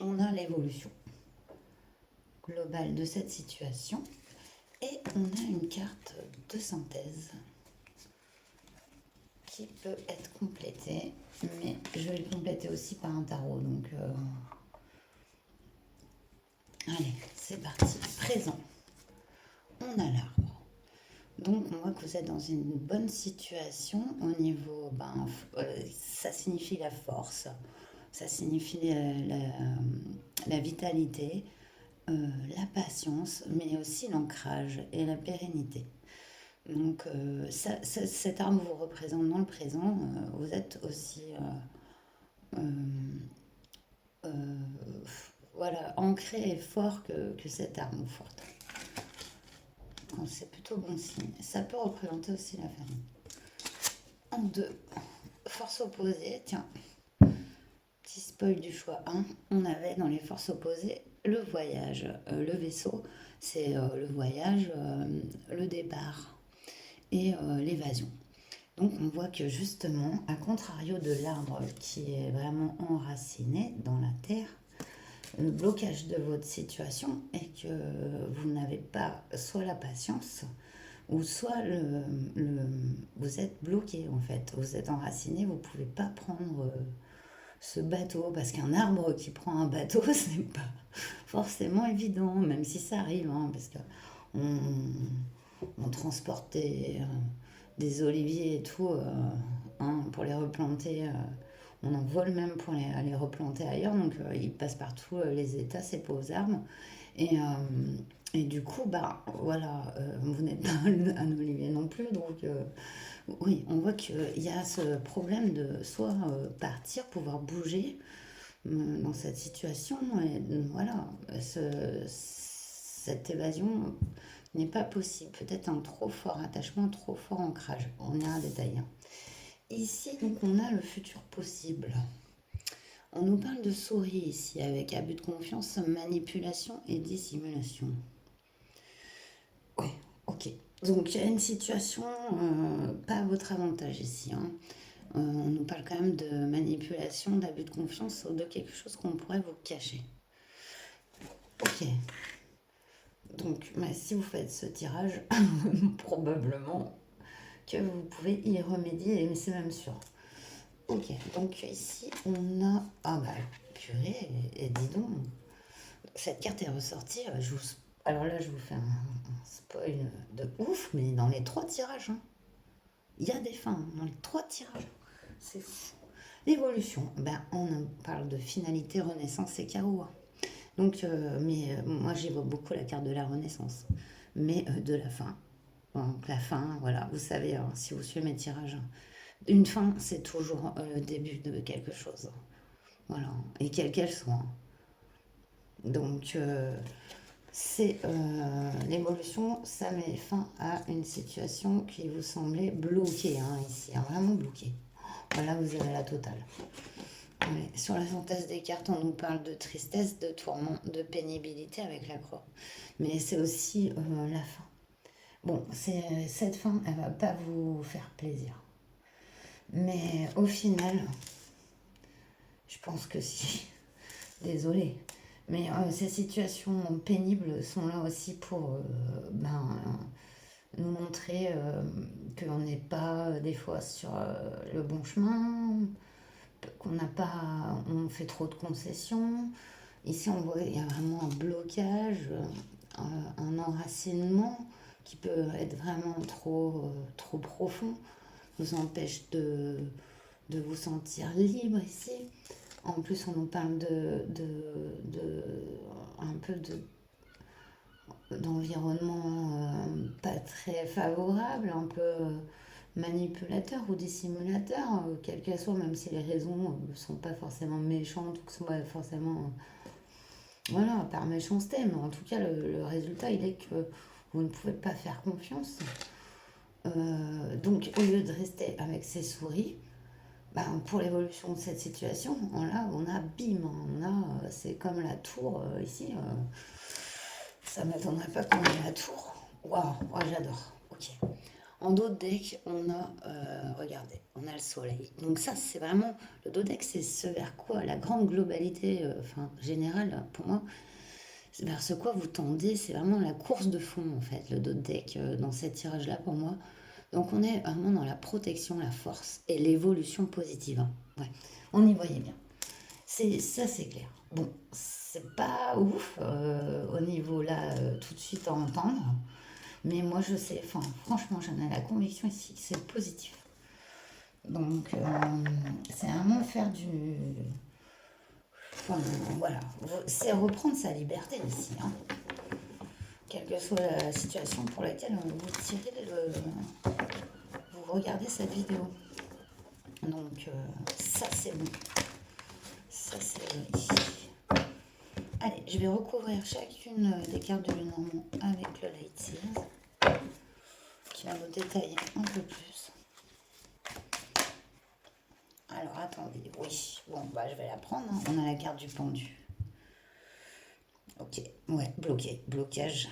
on a l'évolution globale de cette situation et on a une carte de synthèse qui peut être complétée, mais je vais le compléter aussi par un tarot. Donc, allez, c'est parti. Présent, on a l'arbre. Donc, on voit que vous êtes dans une bonne situation au niveau, ça signifie la force, ça signifie la vitalité, la patience, mais aussi l'ancrage et la pérennité. Donc, cet arbre vous représente dans le présent. Vous êtes aussi, euh, voilà, ancré et fort que cet arbre forte. C'est plutôt bon signe. Ça peut représenter aussi la famille. En deux, force opposée, tiens, petit spoil du choix 1, on avait dans les forces opposées le voyage. Le vaisseau, c'est le voyage, le départ et l'évasion. Donc on voit que justement, à contrario de l'arbre qui est vraiment enraciné dans la terre, le blocage de votre situation est que vous n'avez pas soit la patience, ou soit vous êtes bloqué en fait, vous êtes enraciné, vous ne pouvez pas prendre ce bateau, parce qu'un arbre qui prend un bateau, c'est pas forcément évident, même si ça arrive, hein, parce que on transporte des oliviers et tout, hein, pour les replanter. On en vole même pour les replanter ailleurs, donc ils passent par tous les états, ces pauvres arbres. Et, et du coup, bah voilà, vous n'êtes pas un olivier non plus, donc oui, on voit qu'il y a ce problème de soit partir, pouvoir bouger dans cette situation, et voilà, cette évasion n'est pas possible. Peut-être un trop fort attachement, un trop fort ancrage. On ira détailler. Ici, donc, on a le futur possible. On nous parle de souris ici, avec abus de confiance, manipulation et dissimulation. Oui, ok. Donc, il y a une situation pas à votre avantage ici, hein. On nous parle quand même de manipulation, d'abus de confiance, ou de quelque chose qu'on pourrait vous cacher. Ok. Donc, si vous faites ce tirage, probablement que vous pouvez y remédier, mais c'est même sûr. Ok, donc ici, on a... Ah bah, purée, et dis donc, cette carte est ressortie. Alors là, je vous fais un spoil de ouf, mais dans les trois tirages, hein. Il y a des fins dans les trois tirages. C'est fou. L'évolution, ben, on parle de finalité, renaissance et chaos, hein. Donc, moi, j'y vois beaucoup la carte de la renaissance, mais de la fin. Donc, la fin, voilà, vous savez, hein, si vous suivez mes tirages, hein, une fin, c'est toujours le début de quelque chose. Voilà, et quelle qu'elle soit. Donc, c'est l'évolution, ça met fin à une situation qui vous semblait bloquée, hein, ici, hein, vraiment bloquée. Voilà, vous avez la totale. Ouais, sur la synthèse des cartes, on nous parle de tristesse, de tourment, de pénibilité avec la croix. Mais c'est aussi la fin. Bon, cette fin, elle va pas vous faire plaisir. Mais au final, je pense que si. Désolée. Mais ces situations pénibles sont là aussi pour nous montrer qu'on n'est pas des fois sur le bon chemin, qu'on n'a pas, on fait trop de concessions. Ici, on voit qu'il y a vraiment un blocage, un enracinement qui peut être vraiment trop profond, vous empêche de vous sentir libre ici. En plus, on nous parle un peu d'environnement pas très favorable, un peu manipulateur ou dissimulateur, quel qu'elle soit, même si les raisons ne sont pas forcément méchantes ou que ce soit forcément, voilà, par méchanceté, mais en tout cas, le résultat, il est que vous ne pouvez pas faire confiance. Donc, au lieu de rester avec ces souris, Ben, pour l'évolution de cette situation, là, on a bim, on a, c'est comme la tour ici. Ça ne m'étonnerait pas qu'on ait la tour. Waouh, wow, j'adore. Ok. En dos de deck, on a, regardez, on a le soleil. Donc ça, c'est vraiment, le dos deck, c'est ce vers quoi la grande globalité, enfin générale, pour moi, vers ce quoi vous tendez, c'est vraiment la course de fond, en fait, le dos de deck, dans cette tirage-là, pour moi. Donc on est vraiment dans la protection, la force et l'évolution positive, hein. Ouais, on y voyait bien. Ça, c'est clair. Bon, c'est pas ouf au niveau là, tout de suite à entendre. Mais moi, je sais, enfin, franchement, j'en ai la conviction ici, c'est positif. Donc, c'est vraiment faire du. Enfin, voilà. C'est reprendre sa liberté ici, hein. Quelle que soit la situation pour laquelle vous tirez vous regardez cette vidéo. Donc, ça, c'est bon. Ça, c'est joli. Allez, je vais recouvrir chacune des cartes de Lenormand avec le Light Seals, qui va nous détailler un peu plus. Alors, attendez, oui. Bon, bah, je vais la prendre, hein. On a la carte du pendu. Ok, ouais, bloqué, blocage.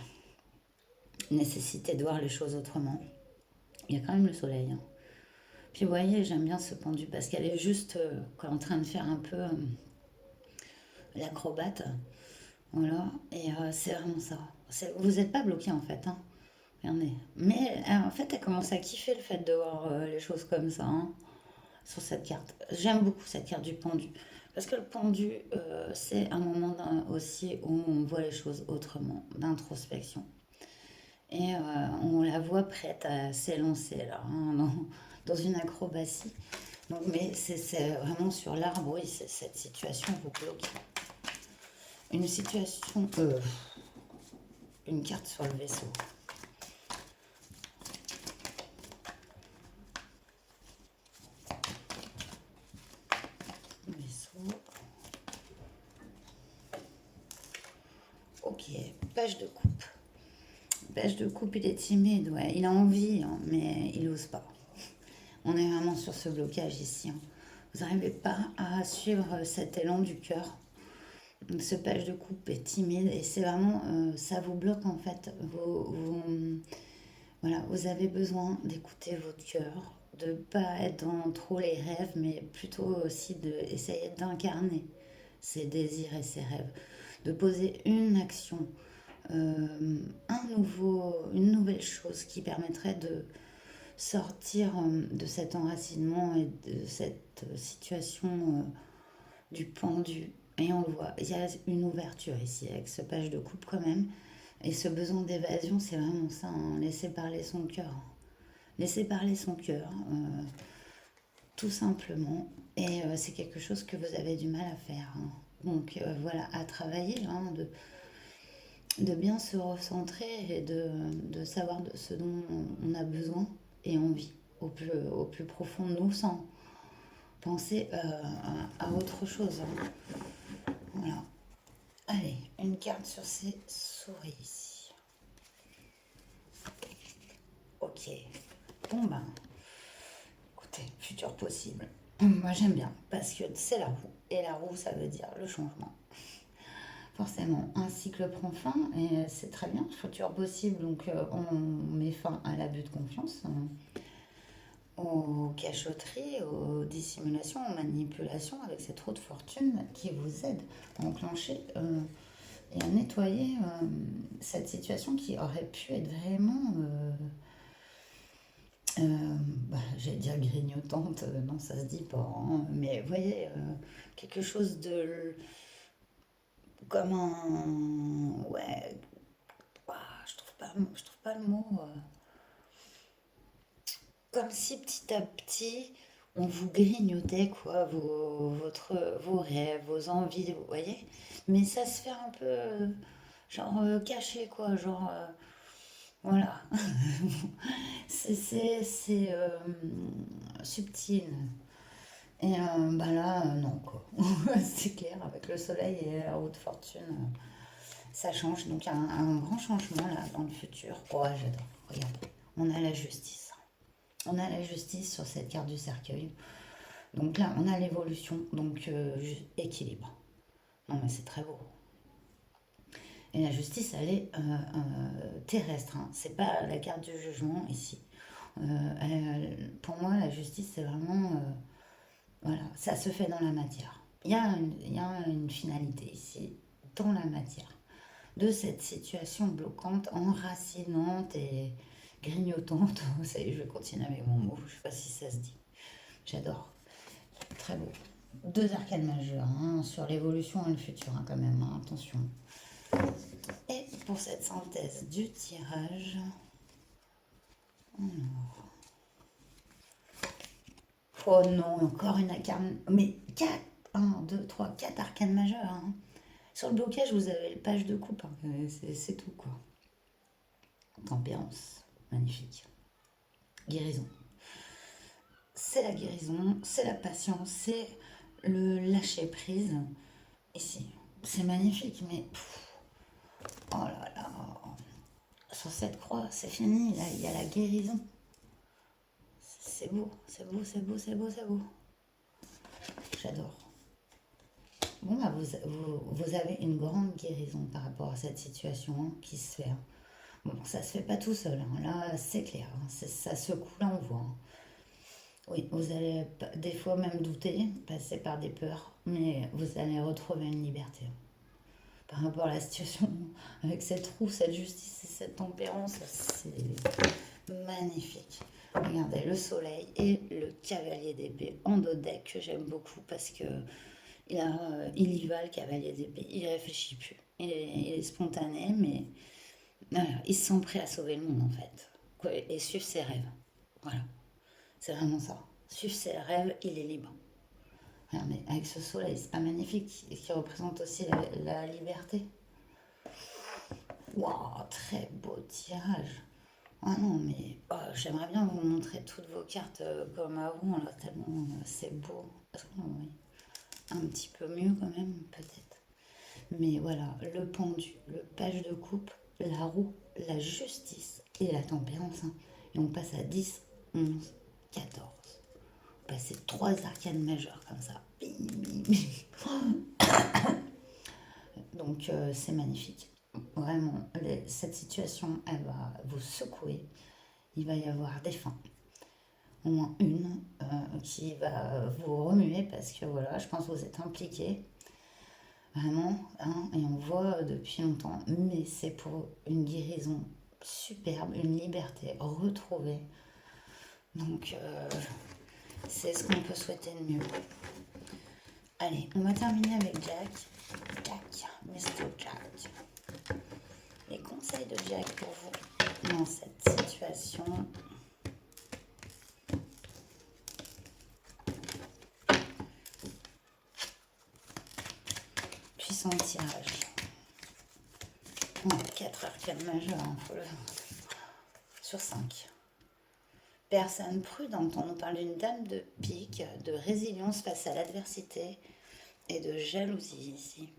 Nécessité de voir les choses autrement. Il y a quand même le soleil, hein. Puis, vous voyez, j'aime bien ce pendu parce qu'elle est juste en train de faire un peu l'acrobate. Voilà, et c'est vraiment ça. Vous n'êtes pas bloqué en fait, hein. Regardez. Mais en fait, elle commence à kiffer le fait de voir les choses comme ça, hein, sur cette carte. J'aime beaucoup cette carte du pendu. Parce que le pendu, c'est un moment aussi où on voit les choses autrement, d'introspection. Et on la voit prête à s'élancer là, hein, dans une acrobatie. Donc, mais c'est vraiment sur l'arbre, oui, c'est cette situation vous bloque. Une situation, une carte sur le vaisseau. Vaisseau. Ok, page de coupe. Page de coupe, il est timide, ouais. Il a envie, hein, mais il n'ose pas. On est vraiment sur ce blocage ici, hein. Vous n'arrivez pas à suivre cet élan du cœur. Ce page de coupe est timide et c'est vraiment, ça vous bloque en fait. Voilà, vous avez besoin d'écouter votre cœur, de ne pas être dans trop les rêves, mais plutôt aussi d'essayer d'incarner ses désirs et ses rêves. De poser une action, une nouvelle chose qui permettrait de sortir de cet enracinement et de cette situation du pendu. Et on le voit, il y a une ouverture ici avec ce page de coupe quand même. Et ce besoin d'évasion, c'est vraiment ça, hein, laisser parler son cœur. Laisser parler son cœur, tout simplement. Et c'est quelque chose que vous avez du mal à faire, hein. Donc voilà, à travailler, hein, de bien se recentrer et de savoir de ce dont on a besoin et envie au plus profond de nous sans penser à autre chose, hein. Voilà. Allez, une carte sur ces souris ici. Ok. Bon ben, écoutez, futur possible. Moi j'aime bien parce que c'est la roue. Et la roue, ça veut dire le changement. Forcément, un cycle prend fin et c'est très bien, futur possible. Donc on met fin à l'abus de confiance, aux cachotteries, aux dissimulations, aux manipulations avec cette roue de fortune qui vous aide à enclencher et à nettoyer cette situation qui aurait pu être vraiment, j'allais dire grignotante, non ça se dit pas, hein, mais vous voyez, quelque chose de comme un, ouais, ouah, je trouve pas le mot, comme si petit à petit on vous grignotait quoi, vos rêves, vos envies, vous voyez, mais ça se fait un peu genre caché quoi, genre voilà. C'est subtil. Et bah là, non, quoi. C'est clair, avec le soleil et la haute fortune, ça change. Donc, un grand changement là dans le futur. Oh, j'adore. Regarde, on a la justice. On a la justice sur cette carte du cercueil. Donc là, on a l'évolution, donc équilibre. Non, mais c'est très beau. Et la justice, elle est terrestre. Hein. C'est pas la carte du jugement ici. Pour moi, la justice, c'est vraiment... voilà, ça se fait dans la matière. Il y a une finalité ici, dans la matière, de cette situation bloquante, enracinante et grignotante. Ça y est, je vais continuer avec mon mot. Je sais pas si ça se dit. J'adore. Très beau. Deux arcanes majeures hein, sur l'évolution et le futur, hein, quand même. Hein, attention. Et pour cette synthèse du tirage, alors... oh non, encore une arcane. Mais 4, 1, 2, 3, 4 arcanes majeures. Hein. Sur le blocage, vous avez le page de coupe. Hein. C'est tout, quoi. Tempérance. Magnifique. Guérison. C'est la guérison, c'est la patience, c'est le lâcher prise. Ici, c'est magnifique, mais... oh là là. Sur cette croix, c'est fini. Là, il y a la guérison. C'est beau, c'est beau, c'est beau, c'est beau, c'est beau. J'adore. Bon, bah, vous avez une grande guérison par rapport à cette situation hein, qui se fait. Hein. Bon, ça se fait pas tout seul. Hein. Là, c'est clair. Hein. Ça secoue, là, on voit. Hein. Oui, vous allez des fois même douter, passer par des peurs, mais vous allez retrouver une liberté. Hein. Par rapport à la situation, avec cette roue, cette justice et cette tempérance, c'est magnifique. Regardez, le soleil et le cavalier d'épée en dos de deck que j'aime beaucoup parce que il y va le cavalier d'épée, il réfléchit plus. Il est spontané, mais voilà, il se sent prêt à sauver le monde en fait. Et suivre ses rêves. Voilà, c'est vraiment ça. Suivre ses rêves, il est libre. Regardez, avec ce soleil, c'est pas magnifique, et qui représente aussi la liberté. Waouh, très beau tirage. Ah non, mais oh, j'aimerais bien vous montrer toutes vos cartes comme avant, là, tellement c'est beau. Oh, oui. Un petit peu mieux quand même, peut-être. Mais voilà, le pendu, le page de coupe, la roue, la justice et la tempérance. Hein. Et on passe à 10, 11, 14. On passe 3 arcanes majeures comme ça. Donc c'est magnifique. Vraiment, cette situation, elle va vous secouer. Il va y avoir des fins. Au moins une qui va vous remuer parce que voilà, je pense que vous êtes impliqués. Vraiment, hein, et on voit depuis longtemps. Mais c'est pour une guérison superbe, une liberté retrouvée. Donc c'est ce qu'on peut souhaiter de mieux. Allez, on va terminer avec Jack. Jack, Mr. Jack. Les conseils de Jack pour vous dans cette situation. Puissant tirage. On a 4 arcanes majeures, hein, sur 5. Personne prudente, on nous parle d'une dame de pique, de résilience face à l'adversité et de jalousie ici.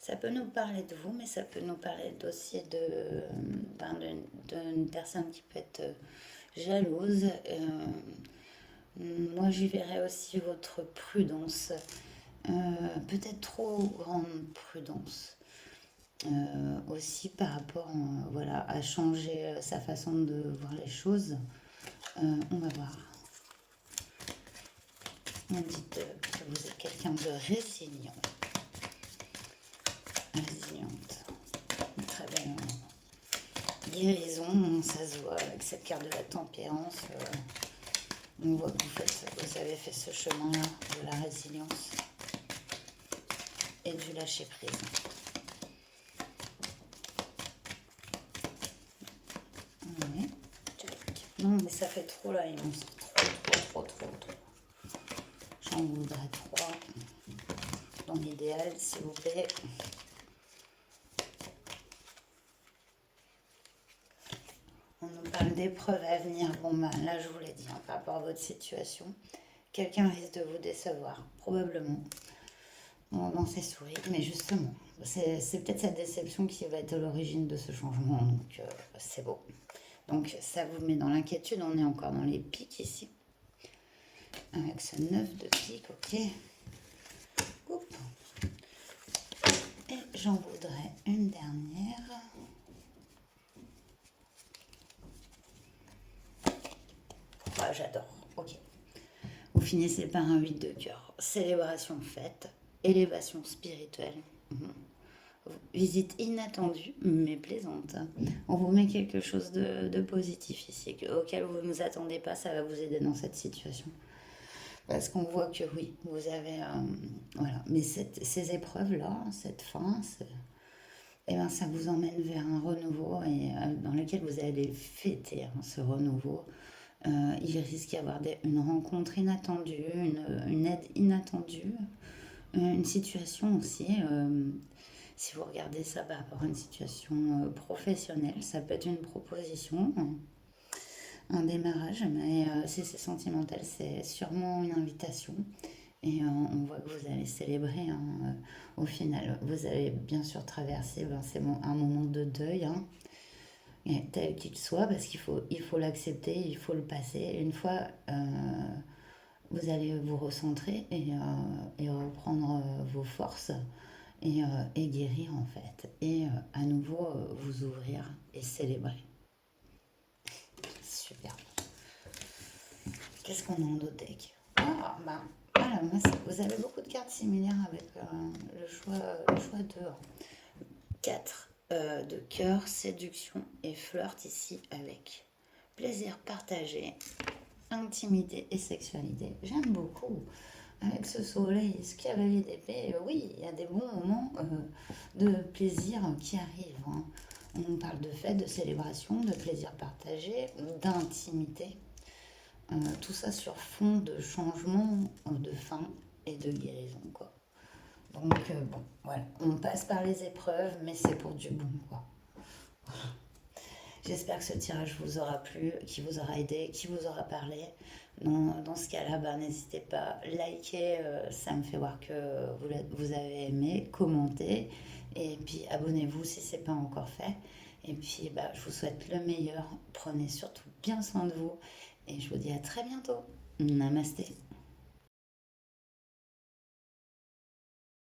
Ça peut nous parler de vous, mais ça peut nous parler aussi d'une personne qui peut être jalouse. Moi, j'y verrais aussi votre prudence, peut-être trop grande prudence. Aussi par rapport voilà, à changer sa façon de voir les choses. On va voir. On dit que vous êtes quelqu'un de résilient. Résiliente. Très belle guérison, ça se voit avec cette carte de la tempérance. On voit que vous avez fait ce chemin-là de la résilience et du lâcher prise. Oui. Non, mais ça fait trop là, il monstre. Trop. J'en voudrais 3. Dans l'idéal, s'il vous plaît. On nous parle d'épreuves à venir. Bon, ben, là, je vous l'ai dit, hein, par rapport à votre situation. Quelqu'un risque de vous décevoir, probablement, dans ses souris. Mais justement, c'est peut-être cette déception qui va être à l'origine de ce changement. Donc, c'est beau. Donc, ça vous met dans l'inquiétude. On est encore dans les pics ici. avec ce 9 de pique, ok. Oups. Et j'en voudrais une dernière. Ah, j'adore, ok. Vous finissez par un 8 de cœur. Célébration faite, élévation spirituelle. Visite inattendue, mais plaisante. On vous met quelque chose de positif ici, auquel vous ne vous attendez pas, ça va vous aider dans cette situation. Parce qu'on voit que oui, vous avez... voilà. Mais ces épreuves-là, cette fin, eh ben, ça vous emmène vers un renouveau et, dans lequel vous allez fêter ce renouveau. Il risque d'y avoir une rencontre inattendue, une aide inattendue, une situation aussi. Si vous regardez ça par rapport à une situation professionnelle, ça peut être une proposition, un démarrage, mais si c'est sentimental, c'est sûrement une invitation. Et on voit que vous allez célébrer, hein, au final. Vous allez bien sûr traverser, c'est un moment de deuil, hein, tel qu'il soit, parce il faut l'accepter, il faut le passer. Une fois, vous allez vous recentrer et reprendre vos forces et guérir en fait. Et à nouveau vous ouvrir et célébrer. Super. Qu'est-ce qu'on a en d'autres deck? Ah, bah, voilà, vous avez beaucoup de cartes similaires avec le choix de 4 de cœur, séduction et flirt ici avec plaisir partagé, intimité et sexualité. J'aime beaucoup. Avec ce soleil, ce cavalier d'épée, oui, il y a des bons moments de plaisir qui arrivent, hein. On parle de fête, de célébration, de plaisir partagé, d'intimité. Tout ça sur fond de changement, de fin et de guérison, quoi. Donc, bon, voilà. On passe par les épreuves, mais c'est pour du bon, quoi. J'espère que ce tirage vous aura plu, qui vous aura aidé, qui vous aura parlé. Dans ce cas-là, n'hésitez pas, likez, ça me fait voir que vous avez aimé, commentez, et puis abonnez-vous si ce n'est pas encore fait. Et puis je vous souhaite le meilleur, prenez surtout bien soin de vous, et je vous dis à très bientôt. Namasté.